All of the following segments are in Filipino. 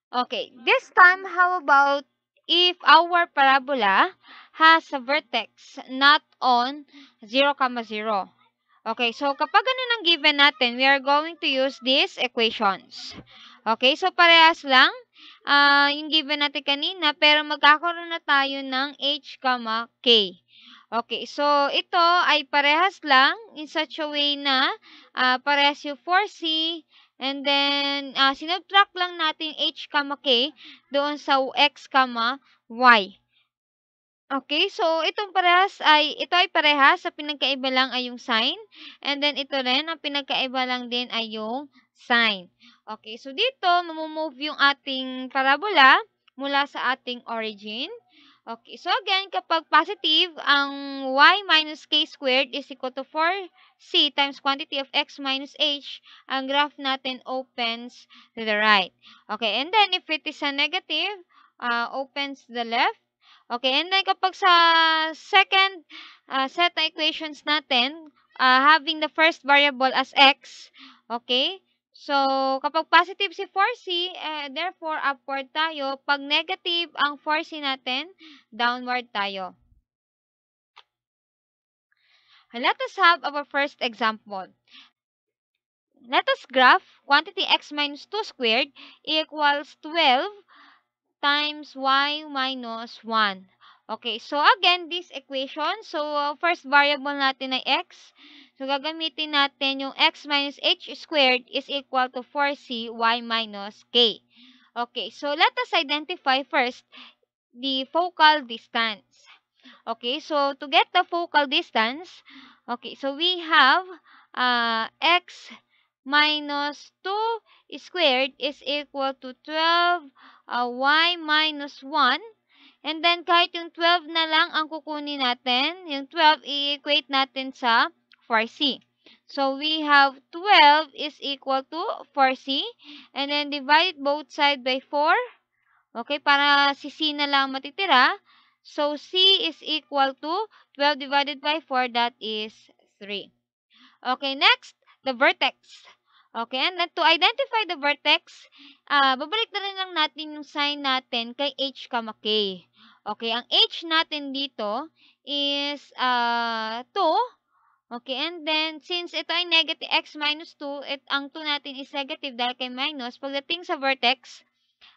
Okay, this time, how about if our parabola has a vertex not on 0, 0? Okay, so kapag ganun ang given natin, we are going to use these equations. Okay, so parehas lang yung given natin kanina, pero magkakaroon na tayo ng h, k. Okay, so ito ay parehas lang in such a way na parehas yung 4c, and then sinubtract lang natin h, k doon sa x, y. Okay, so ito ay parehas, sa pinagkaiba lang ay yung sign, and then ito rin, ang pinagkaiba lang din ay yung sign. Okay, so dito, mamumove yung ating parabola mula sa ating origin. Okay, so again, kapag positive, ang y minus k squared is equal to 4c times quantity of x minus h, ang graph natin opens to the right. Okay, and then if it is a negative, opens to the left. Okay, and then kapag sa second set ng equations natin, having the first variable as x, okay, so kapag positive si 4c, therefore upward tayo. Pag negative ang 4c natin, downward tayo. Let us have our first example. Let us graph quantity x minus 2 squared equals 12 times y minus 1. Okay, so again, this equation, so first variable natin ay x. So gagamitin natin yung x minus h squared is equal to 4c y minus k. Okay, so let us identify first the focal distance. Okay, so to get the focal distance, okay, so we have x minus 2 squared is equal to 12 y minus 1. And then, kahit yung 12 na lang ang kukunin natin, yung 12 i-equate natin sa 4c. So, we have 12 is equal to 4c. And then, divide both side by 4. Okay, para si c na lang matitira. So, c is equal to 12 divided by 4, that is 3. Okay, next, the vertex. Okay, and then to identify the vertex, babalik na rin lang natin yung sign natin kay h, k. Okay, ang h natin dito is 2. Okay, and then since ito ay negative x minus 2, ang 2 natin is negative dahil kay minus, pagdating sa vertex,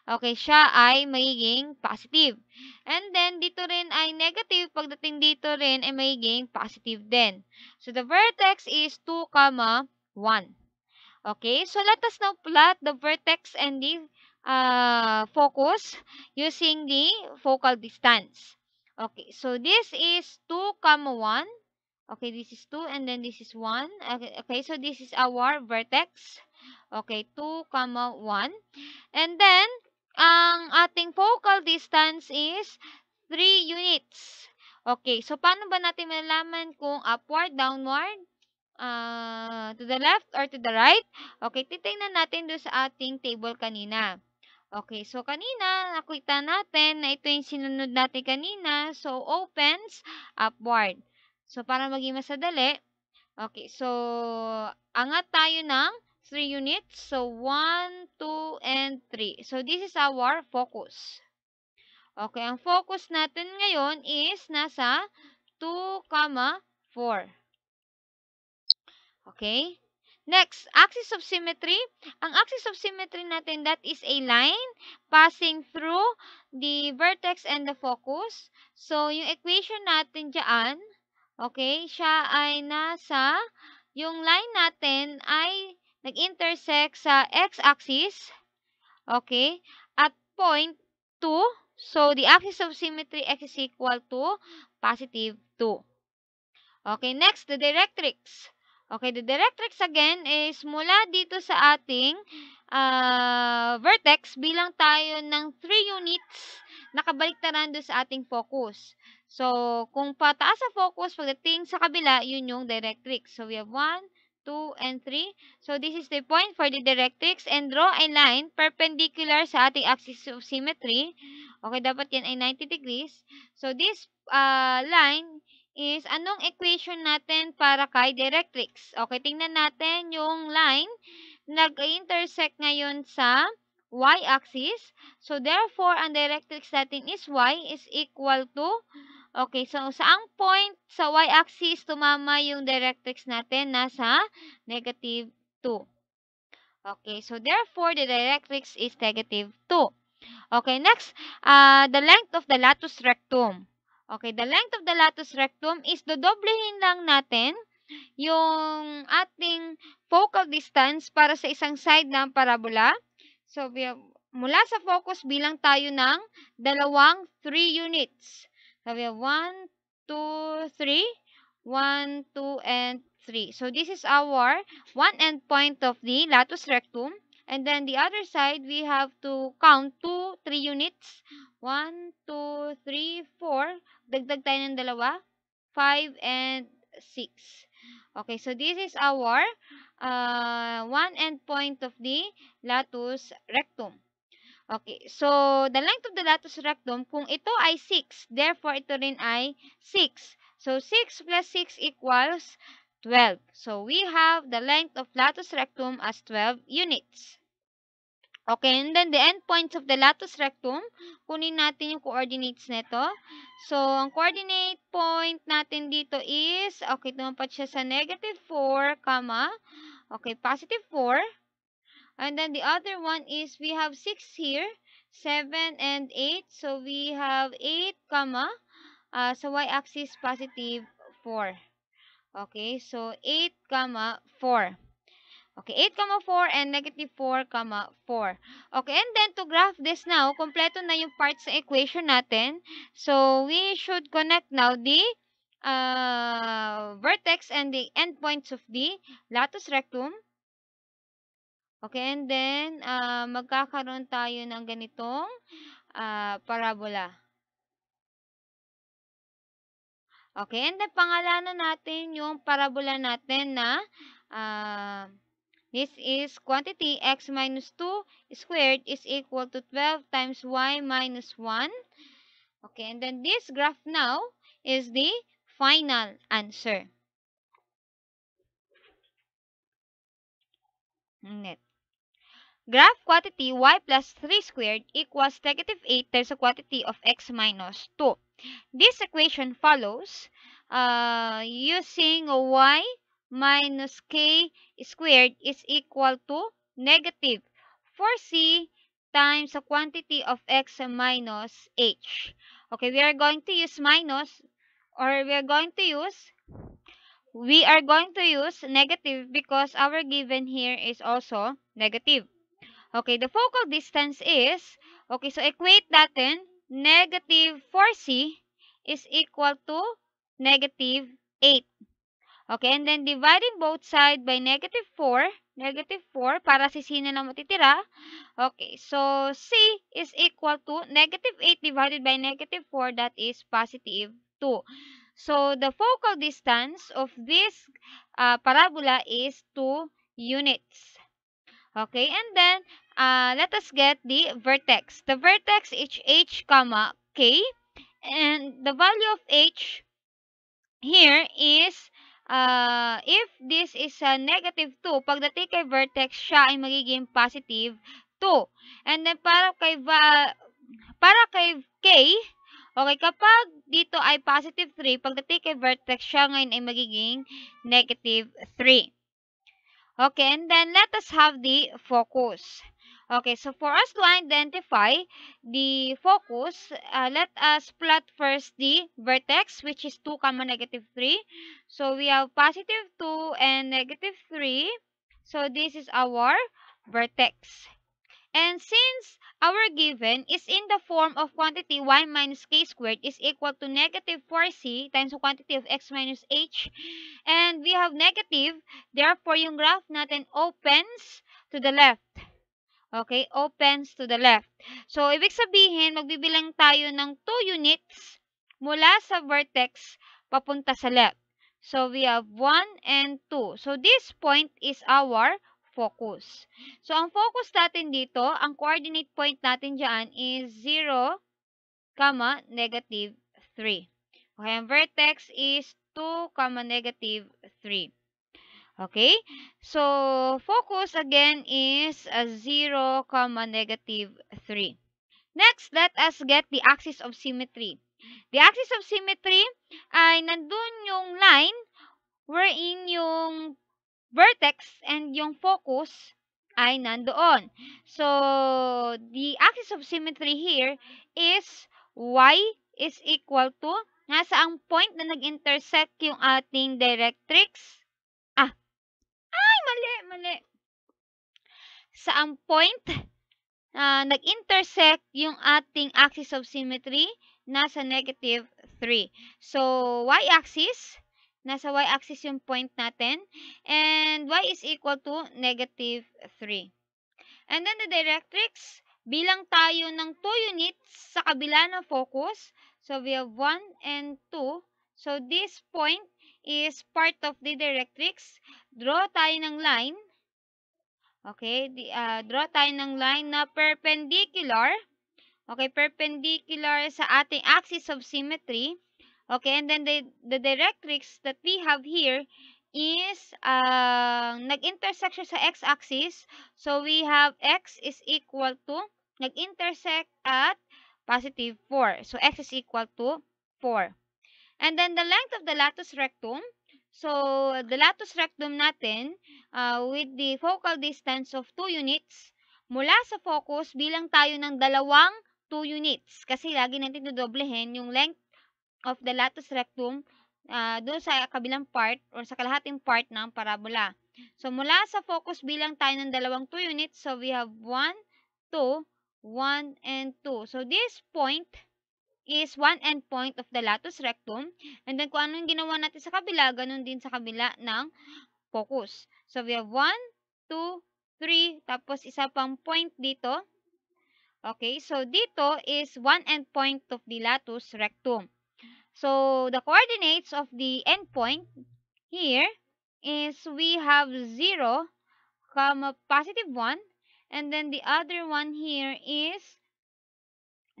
okay, siya ay magiging positive. And then, dito rin ay negative. Pagdating dito rin ay magiging positive din. So, the vertex is 2, 1. Okay, so let us now plot the vertex and the focus using the focal distance. Okay, so this is 2, 1. Okay, this is 2 and then this is 1. Okay, so this is our vertex. Okay, 2, 1. And then, ang ating focal distance is 3 units. Okay, so paano ba natin malalaman kung upward, downward, to the left or to the right? Okay, titingnan natin doon sa ating table kanina. Okay, so kanina, nakita natin na ito yung sinunod natin kanina. So, opens upward. So, para maging masadali, okay, so angat tayo ng 3 units. So, 1, 2, and 3. So, this is our focus. Okay, ang focus natin ngayon is nasa 2, 4. Okay? Next, axis of symmetry. Ang axis of symmetry natin, that is a line passing through the vertex and the focus. So, yung equation natin dyan, okay, siya ay nasa, yung line natin ay nag-intersect sa x-axis, okay, at point 2. So, the axis of symmetry x is equal to positive 2. Okay, next, the directrix. Okay, the directrix again is mula dito sa ating vertex, bilang tayo ng 3 units, nakabaliktaran doon sa ating focus. So, kung pataas sa focus, pagdating sa kabila, yun yung directrix. So, we have 1, 2, and 3. So, this is the point for the directrix, and draw a line perpendicular sa ating axis of symmetry. Okay, dapat yan ay 90 degrees. So, this line is anong equation natin para kay directrix? Okay, tingnan natin yung line nag-intersect ngayon sa y-axis. So, therefore, ang directrix natin is y is equal to, okay, so saang point sa y-axis tumama yung directrix natin? Nasa negative 2. Okay, so therefore, the directrix is negative 2. Okay, next, the length of the latus rectum. Okay, the length of the latus rectum is dodoblehin lang natin yung ating focal distance para sa isang side ng parabola. So, mula sa focus, bilang tayo ng dalawang 3 units. So, we have 1, 2, 3. 1, 2, and 3. So, this is our one end point of the latus rectum. And then, the other side, we have to count 2, 3 units. 1, 2, 3, 4. Dagdag tayo ng dalawa. 5, and 6. Okay, so this is our one end point of the latus rectum. Okay, so the length of the latus rectum, kung ito ay 6, therefore ito rin ay 6. So 6 plus 6 equals 12. So we have the length of latus rectum as 12 units. Okay, and then the endpoints of the latus rectum, kunin natin yung coordinates nito. So, ang coordinate point natin dito is, okay, tumapat siya sa negative 4, okay, positive 4. And then the other one is, we have 6 here, 7 and 8. So, we have 8, sa y-axis positive 4. Okay, so 8, 4. Okay, 8, 4 and negative 4, 4. Okay, and then to graph this now, kompleto na yung parts sa equation natin. So, we should connect now the vertex and the endpoints of the latus rectum. Okay, and then magkakaroon tayo ng ganitong parabola. Okay, and then pangalanan natin yung parabola natin na this is quantity x minus 2 squared is equal to 12 times y minus 1. Okay, and then this graph now is the final answer. Net. Graph quantity y plus 3 squared equals negative 8 times the quantity of x minus 2. This equation follows using y minus k squared is equal to negative 4c times the quantity of x minus h. Okay, we are going to use negative because our given here is also negative. Okay, the focal distance is, okay, so equate natin, negative 4c is equal to negative 8. Okay, and then dividing both sides by negative 4, para si c na lang matitira. Okay, so c is equal to negative 8 divided by negative 4, that is positive 2. So, the focal distance of this parabola is 2 units. Okay, and then let us get the vertex. The vertex is h, k, and the value of h here is, if this is a negative 2, pagdating kay vertex, siya ay magiging positive 2. And then, para kay k, okay, kapag dito ay positive 3, pagdating kay vertex, siya ngayon ay magiging negative 3. Okay, and then let us have the focus. Okay, so for us to identify the focus, let us plot first the vertex, which is 2, negative 3. So we have positive 2 and negative 3. So this is our vertex. And since our given is in the form of quantity y minus k squared is equal to negative 4c times the quantity of x minus h, and we have negative, therefore yung graph natin opens to the left. Okay, opens to the left. So, ibig sabihin, magbibilang tayo ng 2 units mula sa vertex papunta sa left. So, we have 1 and 2. So, this point is our focus. So, ang focus natin dito, ang coordinate point natin dyan is 0, negative 3. Okay, ang vertex is 2, negative 3. Okay? So, focus again is 0, negative 3. Next, let us get the axis of symmetry. The axis of symmetry ay nandun yung line wherein yung vertex and yung focus ay nandoon. So, the axis of symmetry here is y is equal to nasa ang point na nag-intersect yung ating directrix. Mali. Sa ang point nag-intersect yung ating axis of symmetry nasa negative 3. So, y-axis, nasa y-axis yung point natin, and y is equal to negative 3. And then the directrix, bilang tayo ng 2 units sa kabila ng focus. So, we have 1 and 2. So, this point is part of the directrix. Draw tayo ng line. Okay, draw tayo ng line na perpendicular. Okay, perpendicular sa ating axis of symmetry. Okay, and then the directrix that we have here is nag-intersect siya sa x-axis. So, we have x is equal to, nag-intersect at positive 4. So, x is equal to 4. And then the length of the latus rectum. So, the latus rectum natin with the focal distance of 2 units mula sa focus bilang tayo ng dalawang 2 units. Kasi lagi natin dodoblehin yung length of the latus rectum doon sa kabilang part or sa kalahating part ng parabola. So, mula sa focus bilang tayo ng dalawang 2 units. So, we have 1, 2, 1, and 2. So, this point is one end point of the latus rectum. And then, kung ano yung ginawa natin sa kabila, ganun din sa kabila ng focus. So, we have 1, 2, 3, tapos isa pang point dito. Okay, so dito is one end point of the latus rectum. So, the coordinates of the end point here is we have 0, positive 1, and then the other one here is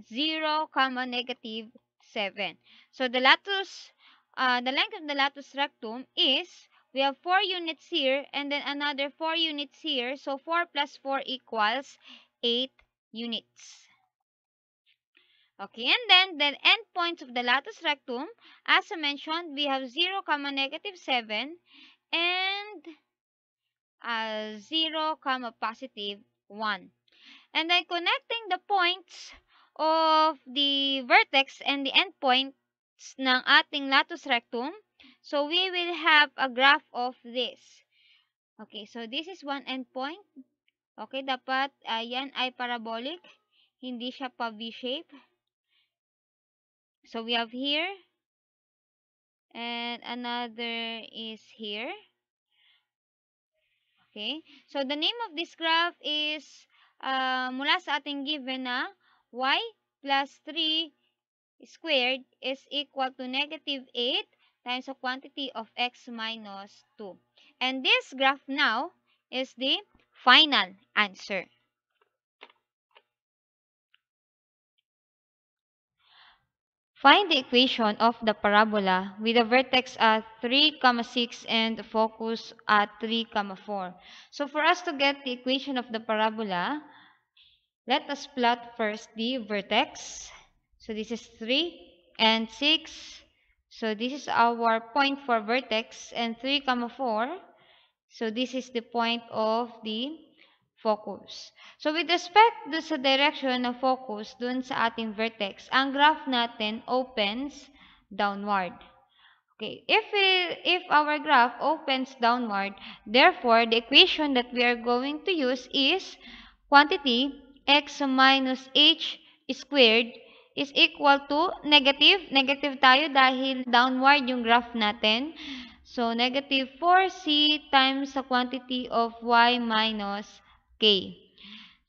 0, negative 7. So, the length of the latus rectum is, we have 4 units here and then another 4 units here. So, 4 plus 4 equals 8 units. Okay, and then the endpoints of the latus rectum, as I mentioned, we have 0, negative 7 and 0, positive 1. And then connecting the points of the vertex and the endpoints ng ating latus rectum, so we will have a graph of this. Okay, so this is one endpoint. Okay, dapat yan ay parabolic, hindi siya pa V-shape. So we have here and another is here. Okay, so the name of this graph is mula sa ating given na y plus 3 squared is equal to negative 8 times the quantity of x minus 2. And this graph now is the final answer. Find the equation of the parabola with a vertex at 3, 6 and the focus at 3, 4. So for us to get the equation of the parabola, let us plot first the vertex. So this is 3 and 6. So this is our point for vertex, and 3, 4. So this is the point of the focus. So with respect do sa direction ng focus dun sa ating vertex, ang graph natin opens downward. Okay, if our graph opens downward, therefore the equation that we are going to use is quantity x minus h squared is equal to negative. Negative tayo dahil downward yung graph natin. So, negative 4c times the quantity of y minus k.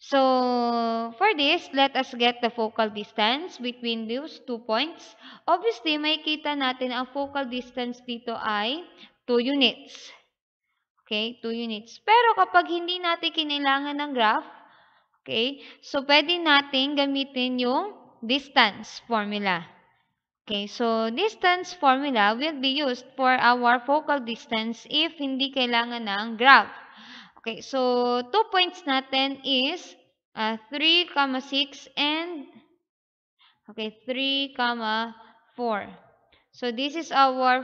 So, for this, let us get the focal distance between those 2 points. Obviously, makikita natin ang focal distance dito ay 2 units. Okay, 2 units. Pero kapag hindi natin kinailangan ng graph, okay, so pwede natin gamitin yung distance formula. Okay, so distance formula will be used for our focal distance if hindi kailangan ng graph. Okay, so 2 points natin is 3, 6 and okay, 3, 4. So this is our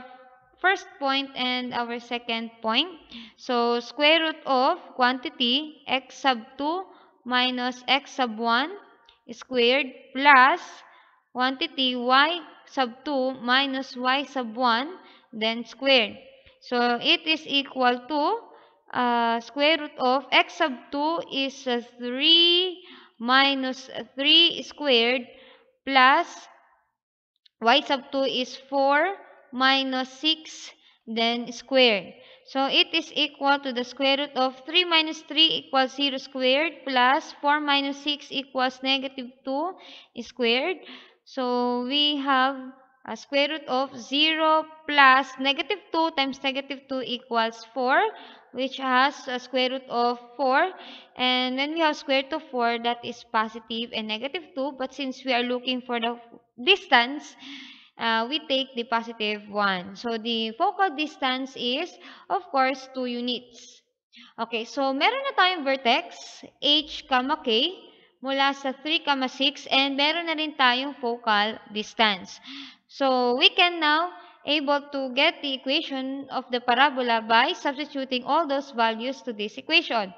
first point and our second point. So square root of quantity x sub 2 minus x sub 1 squared plus quantity y sub 2 minus y sub 1 then squared. So it is equal to square root of x sub 2 is 3 minus 3 squared plus y sub 2 is 4 minus 6 then squared. So it is equal to the square root of 3 minus 3 equals 0 squared plus 4 minus 6 equals negative 2 squared. So we have a square root of 0 plus negative 2 times negative 2 equals 4, which has a square root of 4. And when we have square root of 4, that is positive and negative 2. But since we are looking for the distance, we take the positive 1. So the focal distance is, of course, 2 units. Okay, so meron na tayong vertex, h, k, mula sa 3, 6, and meron na rin tayong focal distance. So we can now able to get the equation of the parabola by substituting all those values to this equation.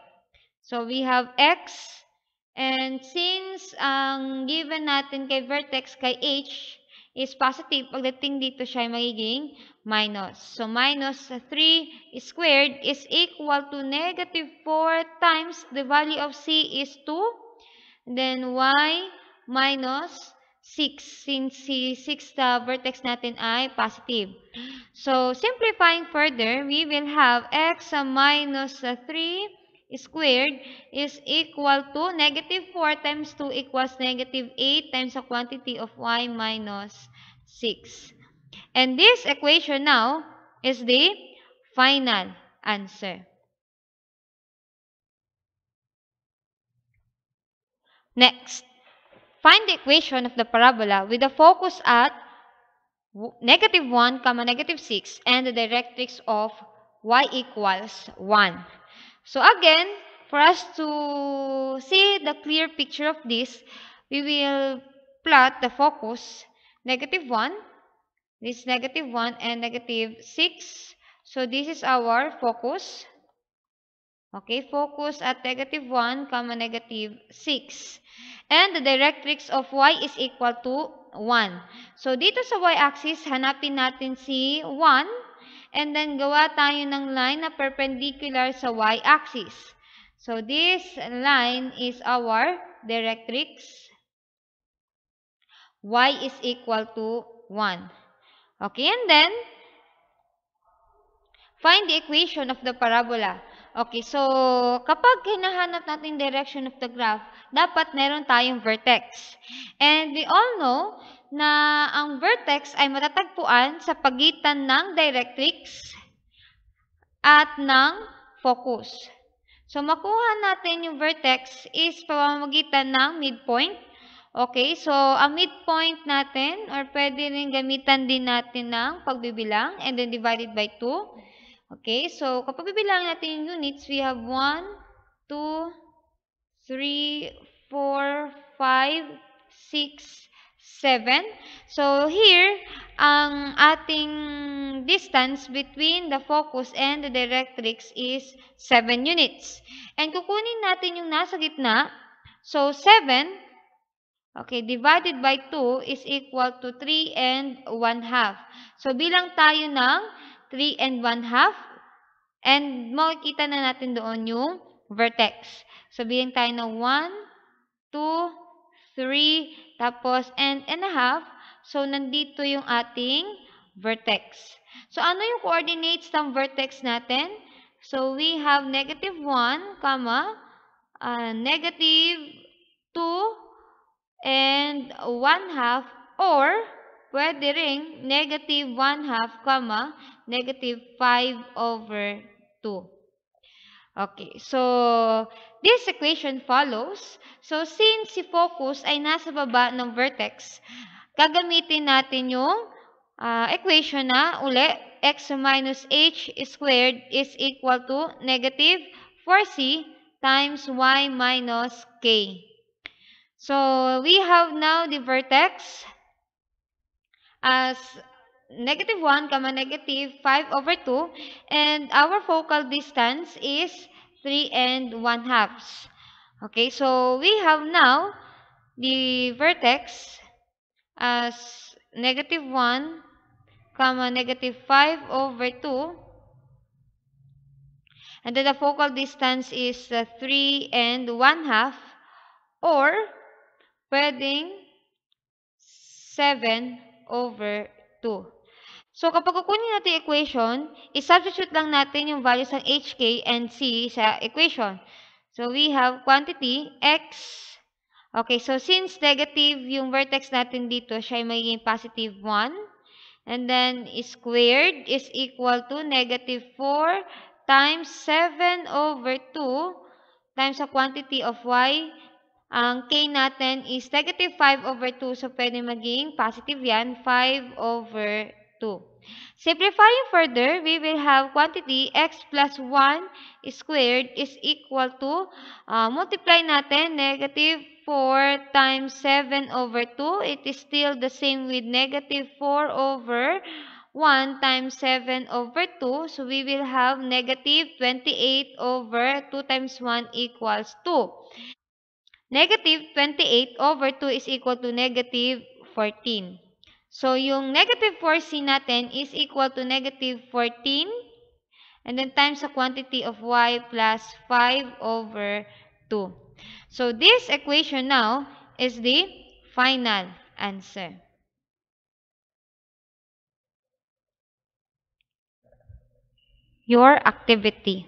So we have x, and since ang given natin kay vertex kay h is positive, pagdating dito siya ay magiging minus. So minus 3 squared is equal to negative 4 times the value of c is 2. Then y minus 6, since si 6 the vertex natin ay positive. So simplifying further, we will have x minus 3 squared is equal to negative 4 times 2 equals negative 8 times the quantity of y minus 6. And this equation now is the final answer. Next, find the equation of the parabola with the focus at negative 1, negative 6 and the directrix of y equals 1. So again, for us to see the clear picture of this, we will plot the focus negative 1, this negative 1 and negative 6. So this is our focus. Okay, focus at negative 1, negative 6. And the directrix of y is equal to 1. So dito sa y-axis, hanapin natin si 1 and then gawa tayo ng line na perpendicular sa y-axis. So this line is our directrix. Y is equal to 1. Okay, and then find the equation of the parabola. Okay, so kapag hinahanap natin direction of the graph, dapat meron tayong vertex. And we all know na ang vertex ay matatagpuan sa pagitan ng directrix at ng focus. So makuha natin yung vertex is pamamagitan ng midpoint. Okay, so ang midpoint natin, or pwede rin gamitan din natin ng pagbibilang and then divided by 2. Okay, so kapag bibilang natin yung units, we have 1, 2, 3, 4, 5, 6, 7. So here, ang ating distance between the focus and the directrix is 7 units. And kukunin natin yung nasa gitna. So 7, okay, divided by 2 is equal to 3 and 1/2. So bilang tayo ng 3 and 1/2. And makikita na natin doon yung vertex. Sabihin tayo ng 1, 2, 3, tapos and a half. So, nandito yung ating vertex. So, ano yung coordinates ng vertex natin? So, we have negative 1, negative 2, and 1/2, or pwede ring negative 1/2, negative 5/2. Okay, so this equation follows. So since si focus ay nasa baba ng vertex, gagamitin natin yung equation na uli, x minus h squared is equal to negative 4c times y minus k. So, we have now the vertex as negative 1, comma negative 5 over 2, and our focal distance is 3 and 1 halves. Okay, so we have now the vertex as negative 1, comma negative 5 over 2, and then the focal distance is 3 and 1 half, or pwedeng 7 over 2. So, kapag kukunin natin yung equation, i-substitute lang natin yung values ng h, k, and c sa equation. So, we have quantity x. Okay, so since negative yung vertex natin dito, siya ay magiging positive 1. And then, squared is equal to negative 4 times 7 over 2 times the quantity of y. Ang k natin is negative 5 over 2. So, pwede maging positive yan, 5 over 2. Simplifying further, we will have quantity x plus 1 squared is equal to, multiply natin, negative 4 times 7 over 2. It is still the same with negative 4 over 1 times 7 over 2. So, we will have negative 28 over 2 times 1 equals 2. Negative 28 over 2 is equal to negative 14. So, yung negative 4c natin is equal to negative 14 and then times the quantity of y plus 5 over 2. So, this equation now is the final answer. Your activity.